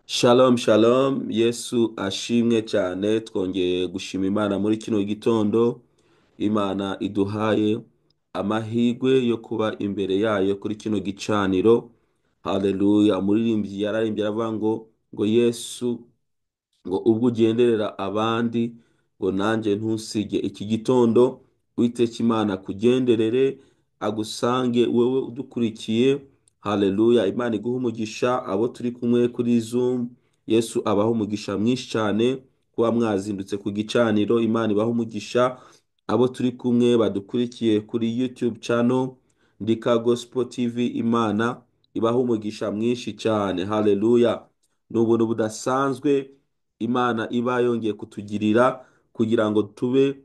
Shalom shalom, Yesu ashimwe cyane. Twongeye gushima Imana muri kino gitondo. Imana iduhaye amahirwe yo kuba imbere yayo kuri kino gicaniro. Haleluya. Umuririmbyi yararimbye aravuga ngo Yesu, ngo ubwo ugenderera abandi, ngo nanjye ntusige. Iki gitondo Uwiteka Imana kugenderere, agusange wewe udukurikiye. Haleluya. Imana iguha umugisha abo turi kumwe kuri Zoom. Yesu abaho umugisha mwinshi cyane kuba mwazindutse ku gicaniro. Imana ibaho umugisha abo turi kumwe badukurikiye kuri YouTube channel Ndika Gospel TV. Imana ibaho umugisha mwinshi cyane. Haleluya. Ni ubuntu budasanzwe Imana iba yongeye kutugirira kugira ngo tube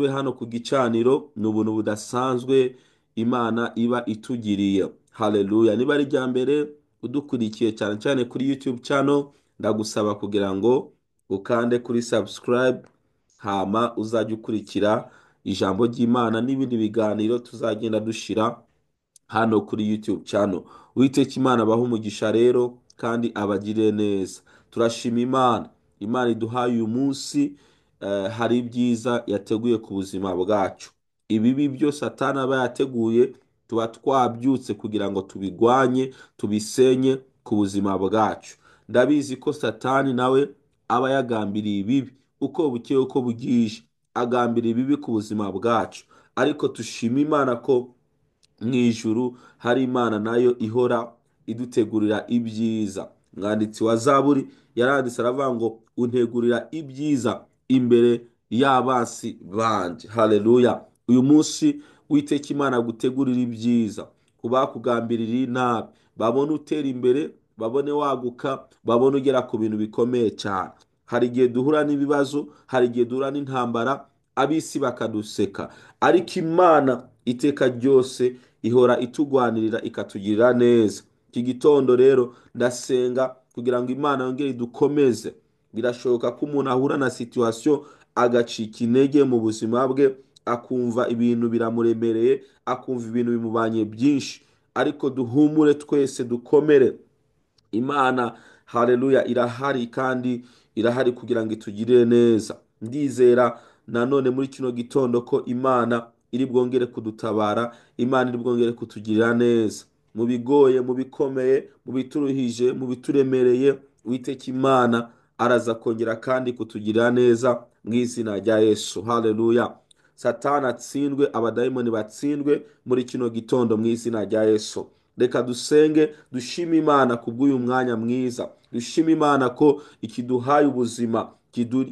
hano ku gicaniro. Ni ubuntu budasanzwe Imana iba itugiriye. Haleluya. Niba ari rya mbere udukurikiye cyane cyane kuri YouTube channel, ndagusaba kugira ngo ukande kuri subscribe, hama uzajya ukurikira ijambo ry'Imana n'ibindi biganiro tuzagenda dushira hano kuri YouTube channel. Uwiteka Imana abaha umugisha rero kandi abagirire neza. Turashima Imana iduhaye uyu munsi. Hari ibyiza yateguye ku buzima bwacu. Ibibi byo Satani aba yateguye tuba twabyutse kugira ngo tubigwanye, tubisenye ku buzima bwacu. Ndabizi ko Satani nawe aba yagambiriye ibibi uko bukeye uko bugije, agambiriye ibibi ku buzima bwacu, ariko tushima Imana ko mu ijuru hari Imana nayo ihora idutegurira ibyiza. Umwanditsi wa Zaburi yaranditse aravuga ngo untegurira ibyiza imbere y'abansi banje. Haleluya. Uyu munsi Uwiteka Imana gutegurira ibyiza ku bakugambirira inabi, babone utera imbere, babone waguka, babone ugera ku bintu bikomeye cyane. Hari igihe duhura n'ibibazo, hari igihe duhura n'intambara, ab'isi bakaduseka, ariko Imana iteka ryose ihora itugwanirira ikatugirira neza. Iki gitondo rero ndasenga kugira ngo Imana yongere idukomeze. Birashoboka ko umuntu ahura na situation agacika intege mu buzima bwe, akumva ibintu biramuremereye, akumva ibintu bimubanye byinshi, ariko duhumure twese dukomere. Imana, haleluya, irahari kandi irahari kugira ngo itugirire neza. Ndizera nanone muri kino gitondo ko Imana iri bwongere kudutabara, Imana iri bwongere kutugirira neza mu bigoye, mu bikomeye, mu bituruhije, mu bituremereye. Uwiteka Imana araza kongera kandi kutugirira neza mu izina rya Yesu. Haleluya. Satani atsindwe, abadayimoni batsindwe muri kino gitondo mu izina rya Yesu. Reka dusenge dushime Imana kubw'uyu mwanya mwiza. Dushime Imana ko ikiduhaye ubuzima,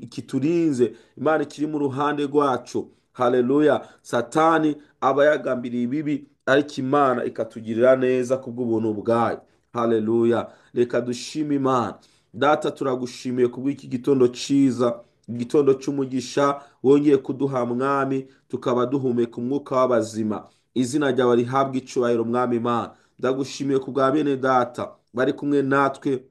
ikiturinze, Imana ikiri mu ruhande rwacu. Haleluya. Satani aba yagambiriye ibibi, ariko Imana ikatugirira neza kubw'ubuntu bwayo. Haleluya. Reka dushime Imana. Data, turagushimiye kubw'iki gitondo cyiza, igitondo cy'umugisha wongeye kuduha mwami, tukaba duhumeka umwuka w'abazima. Izina ryawe rihabwa icyubahiro mwami Imana. Ndagushimiye ku bwa bene data bari kumwe natwe,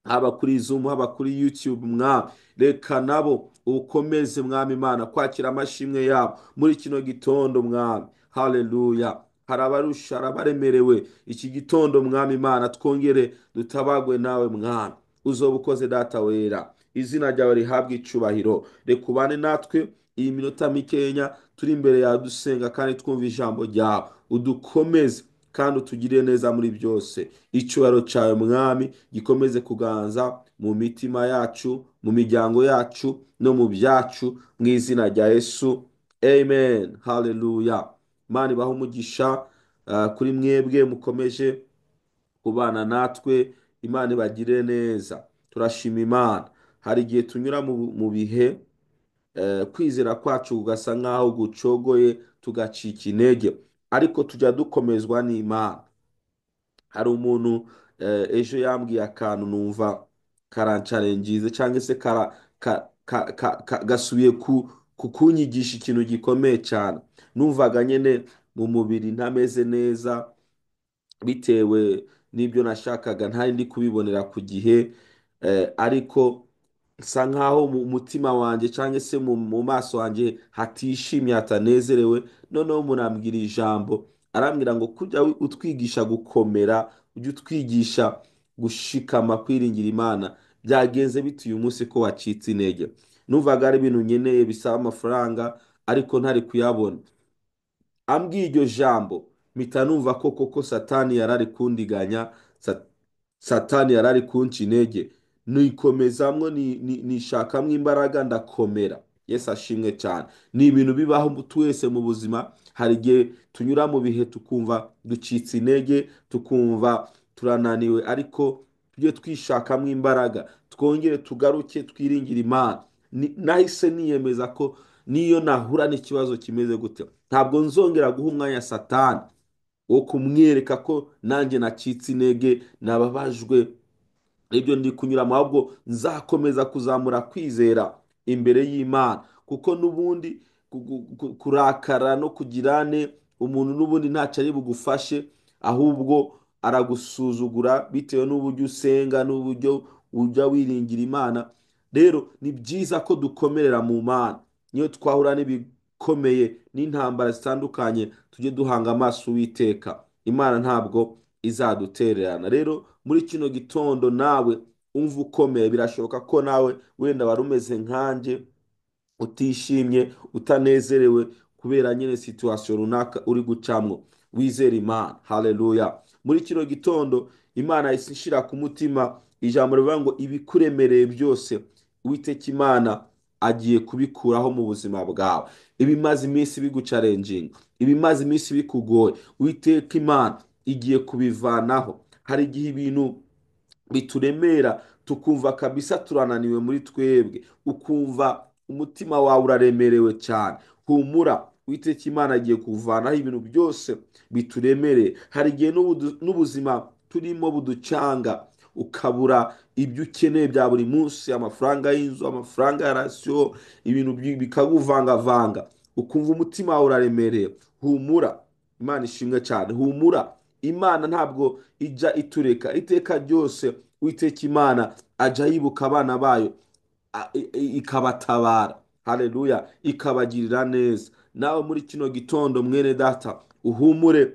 haba kuri Zoom, haba kuri YouTube mwami. Reka nabo ukomeze mwami Imana kwakira amashimwe yabo muri kino gitondo mwami. Haleluya. Hari abarusha, hari abaremerewe iki gitondo mwami Imana, twongere dutabagwe nawe mwami. Uzoba ukoze data wera, izina ryawe rihabwa icubahiro. Reka ubane natwe iyi minota mikenya turi imbere yawe dusenga kandi twumva ijambo ryawe. Udukomeze kandi utugirire neza muri byose. Icyubahiro cyawe mwami gikomeze kuganza mu mitima yacu, mu miryango yacu no mu byacu, mu izina rya Yesu. Amen. Haleluya. Imana ibahe umugisha kuri mwebwe mukomeje kubana natwe. Imana ibagirire neza. Turashima Imana. Hari igihe tunyura mu bihe kwizera kwacu kugasa nk'aho gucogoye, tugacika intege, ariko tujya dukomezwa n'Imana. Hari umuntu ejo yambwiye akantu numva karancarengize, cyangwa se gasubiye kunyigisha ikintu gikomeye cyane. Numvaga nyine mu mubiri ntameze neza bitewe n'ibyo nashakaga, ntari ndi kubibonera ku gihe, ariko nsa nkaho mu mutima wanjye cyangwa se mu maso wanjye hatishimye, hatanezerewe. Noneho murambwira ijambo arambwira ngo kujya utwigisha gukomera, ujye utwigisha gushikama, kwiringira Imana. Byagenze bite uyu munsi ko wacitse intege? Numvaga ari ibintu nkeneye bisaba amafaranga ariko ntari kuyabona. Ambwiye iryo jambo mpita numva ko koko satani yarari kundiganya, satani yarari kunca intege, nikomezamwo nishakamwo imbaraga ndakomera. Yesu ashimwe cyane. Ni ibintu bibaho twese mu buzima. Hari igihe tunyura mu bihe tukumva ducitse intege, tukumva turananiwe, ariko tujye twishakamo imbaraga, twongere tugaruke twiringire Imana. Nahise niyemeza ko niyo nahura n'ikibazo kimeze gute, ntabwo nzongera guha umwanya satani wo kumwereka ko nanjye nacitse intege, nababajwe ibyo ndi kunyuramo, ahubwo nzakomeza kuzamura kwizera imbere y'Imana, kuko n'ubundi kurakara no kugirane umuntu n'ubundi ntacyo ari bugufashe, ahubwo aragusuzugura bitewe n'uburyo usenga n'uburyo ujya wiringira Imana. Rero ni byiza ko dukomerera mu Mana. Niyo twahura n'ibikomeye n'intambara zitandukanye, tujye duhanga amaso Uwiteka. Imana ntabwo izadutererana. Rero muri kino gitondo nawe umva ukomeye. Birashoboka ko nawe wenda wari umeze nkanjye, utishimye, utanezerewe kubera nyine situwasiyo runaka uri gucamwo. Wizere Imana. Haleluya. Muri kino gitondo Imana yahise ishira ku mutima ijambo rivuga ngo ibikuremereye byose Uwiteka Imana agiye kubikuraho mu buzima bwawe. Ibimaze iminsi bigucarenjinga, ibimaze iminsi bikugoye, Uwiteka Imana igiye kubivanaho. Hari igihe ibintu bituremera tukumva kabisa turananiwe muri twebwe, ukumva umutima wawe uraremerewe cyane. Humura, Uwiteka Imana agiye kuvanaho ibintu byose bituremereye. Hari igihe n'ubuzima turimo buducanga, ukabura ibyo ukeneye bya buri munsi, amafaranga y'inzu, amafaranga ya rasiyo, ibintu bikaguvangavanga, ukumva umutima wawe uraremereye. Humura, Imana ishimwe cyane. Humura, Imana ntabwo ijya itureka. Iteka ryose Uwiteka Imana ajya yibuka abana bayo, ikabatabara. Haleluya. Ikabagirira neza. Nawe muri kino gitondo mwene data uhumure,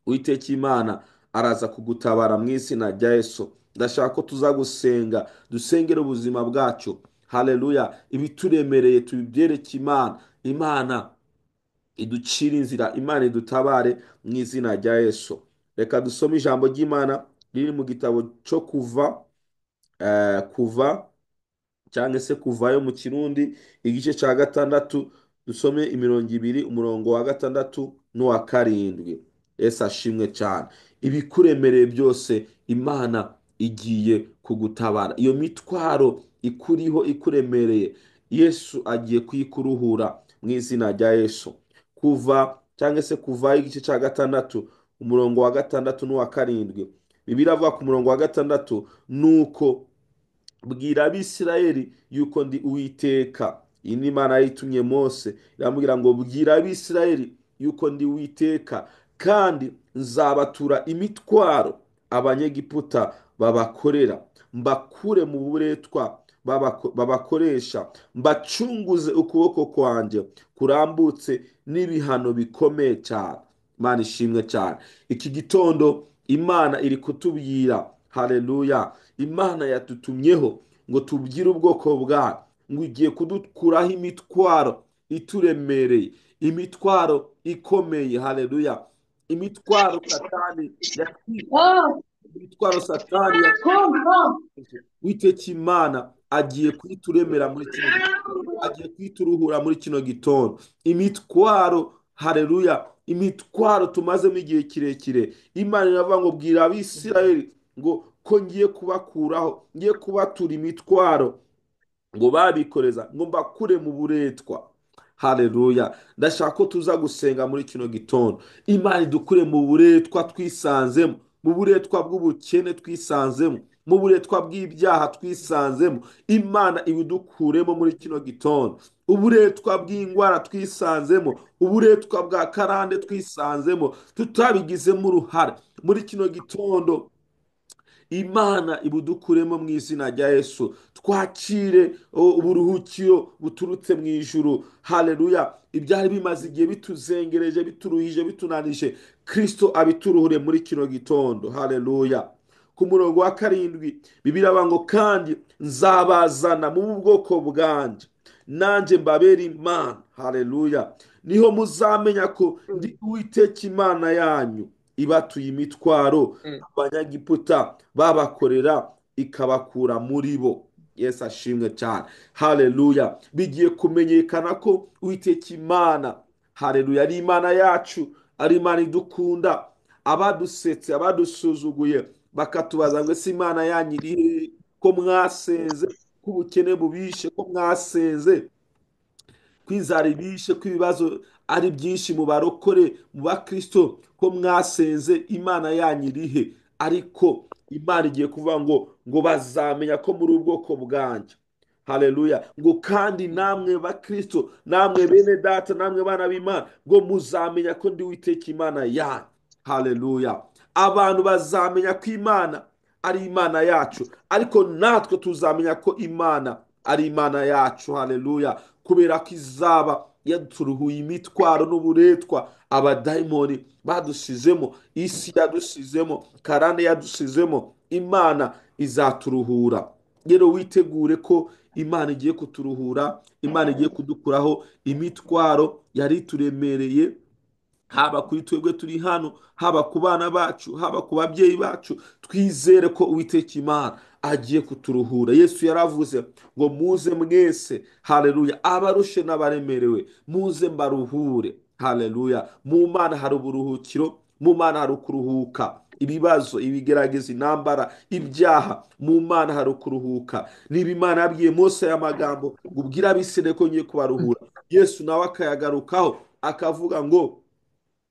Uwiteka Imana araza kugutabara mu izina rya Yesu. Ndashaka ko tuza gusenga, dusengera ubuzima bwacu. Haleluya. Ibituremereye tubyereke Imana. Imana iducira inzira, Imana idutabare mu izina rya Yesu. Reka dusome ijambo ry'Imana riri mu gitabo cyo kuva cyangwa se kuvayo mu Kirundi, igice cya 6, dusome 20 umurongo wa 6 n'uwa 7. Yesu ashimwe cyane. Ibikuremereye byose Imana igiye kugutabara. Iyo mitwaro ikuriho ikuremereye, Yesu agiye kuyikuruhura mu izina rya Yesu. Kuva cyangwa se kuvayo igice cya 6 umurongo wa 6 n'uwa 7. Bibiliya avuga ku murongo wa 6, nuko bwira Abisirayeli yuko ndi Uwiteka. Iyi ni Imana yitumye Mose, iramubwira ngo bwira Abisirayeli yuko ndi Uwiteka, kandi nzabatura imitwaro Abanyegiputa babakorera, mbakure mu buretwa babakoresha, mbacunguze ukuboko kwanjye kurambutse n'ibihano bikomeye cyane. Imana ishimwe cyane. Iki gitondo Imana iri kutubwira, haleluya, Imana yatutumyeho ngo tubwire ubwoko bwayo ngo igiye kudukuraho imitwaro ituremereye, imitwaro ikomeye. Haleluya. Imitwaro satani imitwaro satani Uwiteka Imana agiye kuyituremera muri kino gitondo, agiye kuyituruhura muri kino gitondo. Imitwaro, haleluya, imitwaro tumazemo igihe kirekire, Imana iravuga ngo bwira Abisirayeli ngo ko ngiye kubakuraho, ngiye kubatura imitwaro ngo babikoreza, ngo mbakure mu buretwa. Haleluya. Ndashaka ko tuza gusenga muri kino gitondo. Imana idukure mu buretwa twisanzemo, mu buretwa bw'ubukene twisanzemo, mu buretwa bw'ibyaha twisanzemo. Imana ibidukuremo muri kino gitondo. Uburetwa bw'indwara twisanzemo, uburetwa bwa karande twisanzemo, tutabigizemo uruhare. Muri kino gitondo imana ibudukuremo mu izina rya Yesu. Twakire uburuhukiro buturutse mu ijuru. Haleluya. Ibyari bimaze igihe bituzengereje, bituruhije, bitunanije, Kristo abituruhure muri kino gitondo. Haleluya. Ku murongo wa 7 Bibiliya iravuga ngo kandi nzabazana mu bwoko bwanjye, nanjye mbabera Imana. Haleluya. Niho muzamenya ko ndi Uwiteka Imana yanyu, ibatuye imitwaro abanyagiputa babakorera, ikabakura muri bo. Yesu ashimwe cyane. Haleluya. Bigiye kumenyekana ko Uwiteka Imana, haleluya, ari Imana yacu, ari Imana idukunda. Abadusetse, abadusuzuguye bakatubaza ngo ese Imana yanyu irihe, ko mwasenze, ko ubukene bubishe, ko mwasenze, ko inzara ibishe, ko ibibazo ari byinshi mu barokore, mu bakristo, ko mwasenze, Imana yanyu irihe? Ariko Imana igiye kuvuga ngo bazamenya ko muri ubwoko bwanjye. Haleluya. Ngo kandi namwe bakristo, namwe bene data, namwe bana b'Imana, ngo muzamenya ko ndi Uwiteka Imana yanyu. Haleluya. Abantu bazamenya ko Imana ari Imana yacu, ariko natwe tuzamenya ko Imana ari Imana yacu. Haleluya. Kubera ko izaba yaturuhuye imitwaro n'uburetwa abadayimoni badusizemo, isi yadusizemo, karande yadusizemo, Imana izaturuhura. Rero witegure ko Imana igiye kuturuhura, Imana igiye kudukuraho imitwaro yari turemereye, haba kuri twebwe turi hano, haba ku bana bacu, haba ku babyeyi bacu. Twizere ko Uwiteka Imana agiye kuturuhura. Yesu yaravuze ngo muze mwese, haleluya, abarushe n'abaremerewe, muze mbaruhure. Haleluya. Mu Mana hari uburuhukiro, mu Mana hari ukuruhuka. Ibibazo, ibigerageza, intambara, ibyaha, mu Mana hari ukuruhuka. Niba Imana yabwiye Mose aya magambo ngo ubwire Abisirayeli ko ngiye kubaruhura, Yesu nawe akayagarukaho akavuga ngo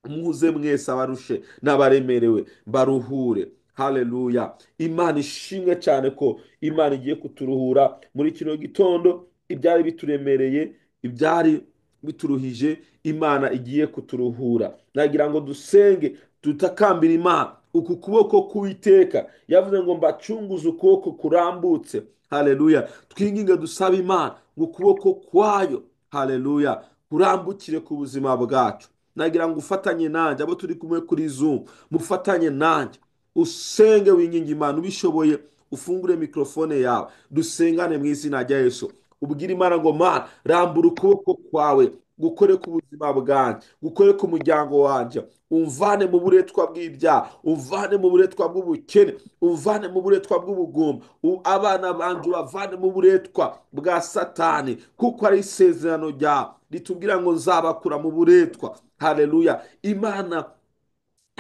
muze mwese abarushe n'abaremerewe baruhure. Haleluya. Imana ishimwe cyane ko Imana igiye kuturuhura muri kino gitondo. Ibyari bituremereye, ibyari bituruhije, Imana igiye kuturuhura. Nagira ngo dusenge, tutakambira Imana. Uku kuboko k'Uwiteka yavuze ngo mbacunguze ukuboko kurambutse. Haleluya. Twinginge dusaba Imana ngo ukuboko kwayo, haleluya, kurambukire ku buzima bwacu. Nagira ngo ufatanye nanjye, abo turi kumwe kuri Zoom, mufatanye nanjye usenge winginga Imana. Ubishoboye ufungure mikrofone yawe, dusengane mu izina rya Yesu. Ubwire Imana ngo Mana, rambura ukuboko kwawe gukore ku buzima bwanjye, gukore ku muryango wanjye, umvane mu buretwa bw'ibyaha, umvane mu buretwa bw'ubukene, umvane mu buretwa bw'ubugumba, abana banjye ubavane mu buretwa bwa Satani, kuko ari isezerano ryawe ritubwira ngo nzabakura mu buretwa. Haleluya. Imana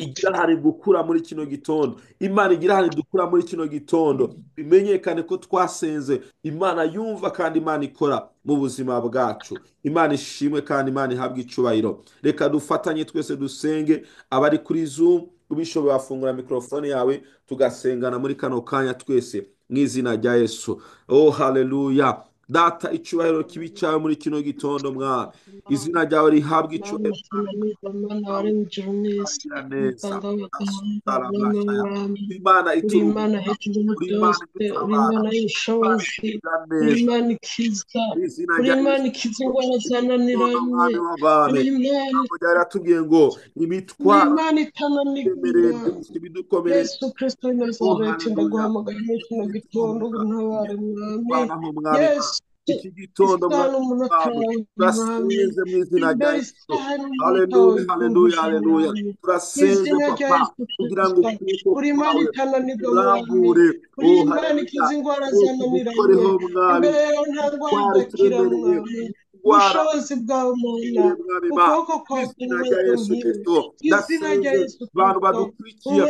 igira hari gukura muri kino gitondo, Imana igira hari dukura muri kino gitondo. Bimenyekane ko twasenze, Imana yumva kandi Imana ikora mu buzima bwacu. Imana ishimwe kandi Imana ihabwe icubahiro. Reka dufatanye twese dusenge. Abari kuri Zoom ubishoboye wafungura mikrofone yawe tugasengana muri kano kanya twese mu izina rya Yesu. Oh haleluya. Data, icubahiro kibi cyawe muri kino gitondo Mwana, izina ryawe rihabwe icubahiro. Imana Imana hejuru byose, Imana y'ubushobozi, Imana ikiza, Imana ikiza indwara zananiranye, Imana yaratubwiye ngo imitwaro Imana itananirwa. Yesu Kristo w'i Nazareti, ndaguhamagaye muri kino gitondo untabare Mwami. Yesu iki gitondo turasenze mu izina rya Yesu. Haleluya, haleluya, haleluya. Turasenze Papa kugira ngo uri Imana itananirwa urambure, uri Imana ikiza indwara zananiranye. Imbere yawe nta ndwara idakira Mwami. Ubushobozi bwawe Mana, ukuboko kwawe Kristo. Izina rya Yesu abantu badukurikiye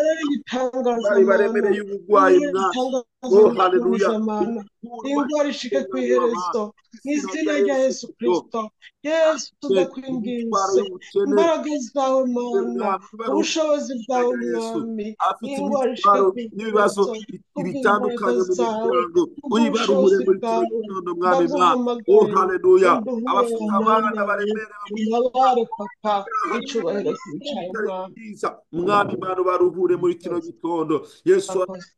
bari baremereye ubugwayi Mwami. Oh haleluya. Indwara ishike ku iherezo mu izina rya Yesu Kristo. Yesu tudakwinginze, imbaraga zawe Mana, ubushobozi bwawe Mwami, indwara ishike ku iherezo ibitandukanye mu miryango uyibaruhure muri kino gitondo Mwami. Oh haleluya. abafite abana baremerewe mu untabare papa, icyubahiro kibicaye mwami, byiza, mwami Imana baruhure muri kino gitondo. Yesu wese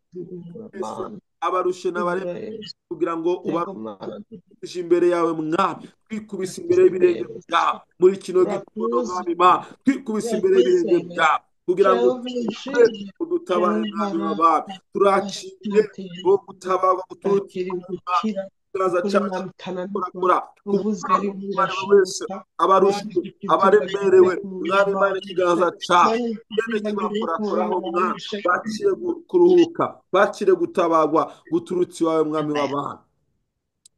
abarushe n'abaremerewe kugira ngo ubarushe imbere yawe mwami, twikubise imbere y'ibirenge byawe muri kino gitondo mwami Imana, twikubise imbere y'ibirenge byawe kugira ngo udutabare mwami w'abami. Turaciye wo gutabarwa guturutse ikiganza cyawe kurakora wese abarushe abaremerewe mwami Imana, ikiganza cyawe gende kibakorakoraho mwami, bakire kuruhuka, bakire gutabarwa guturutse iwawe mwami w'abami.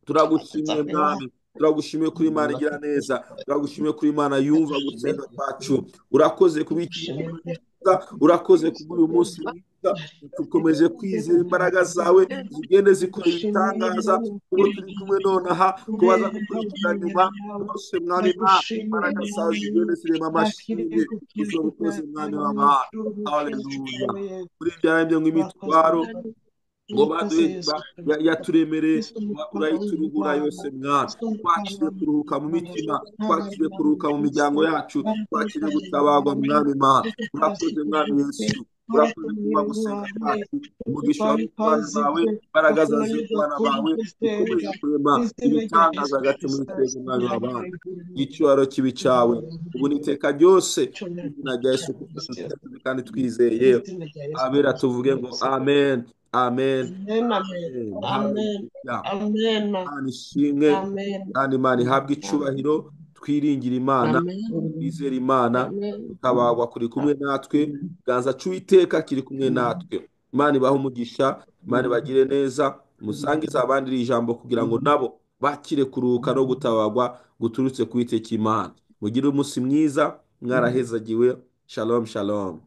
Turagushimiye mwami, turagushimiye kuri Imana igira neza, turagushimiye kuri Imana yumva gusenga kwacu. Urakoze kubikira, urakoze kubura uyu munsi mwiza, dukomeje kwizera imbaraga zawe zigende zikora ibitangaza, kuba turi kumwe nonaha, kubaza gukurikira nyuma rwose mwami Imana, imbaraga zawe zigende zirema amashimwe izo bukozi mwami w'abantu. Haleluya. Kuri byarembye nk'imitwaro ngo yaturemereye, urayituruhura yose mwana. Twakire kuruhuka mu mitima, twakire kuruhuka mu miryango yacu, twakire gutabarwa mwami Imana. Urakoze mwami Yesu, urakoze kuba gusenga kwacu, umugisha w'abatware bawe, imbaraga z'abana bawe ukomeje kurema ibitangaza hagati muri twebwe mwami w'abana. Icyubahiro kibi cyawe ubu n'iteka ryose, izina rya Yesu kandi twizeye abera tuvuge ngo amen. Amen. Imana ishimwe kandi Imana ihabwe icyubahiro. Twiringira Imana, twizere Imana, tukabarwa kuri kumwe natwe, ikiganza cy'Uwiteka kiri kumwe natwe. Imana ibahe umugisha, Imana ibagire neza, musangize abandi iri jambo kugira ngo nabo bakire kuruhuka no gutabarwa guturutse ku Uwiteka Imana. Mugire umunsi mwiza, mwarahezagiwe. Shalom shalom.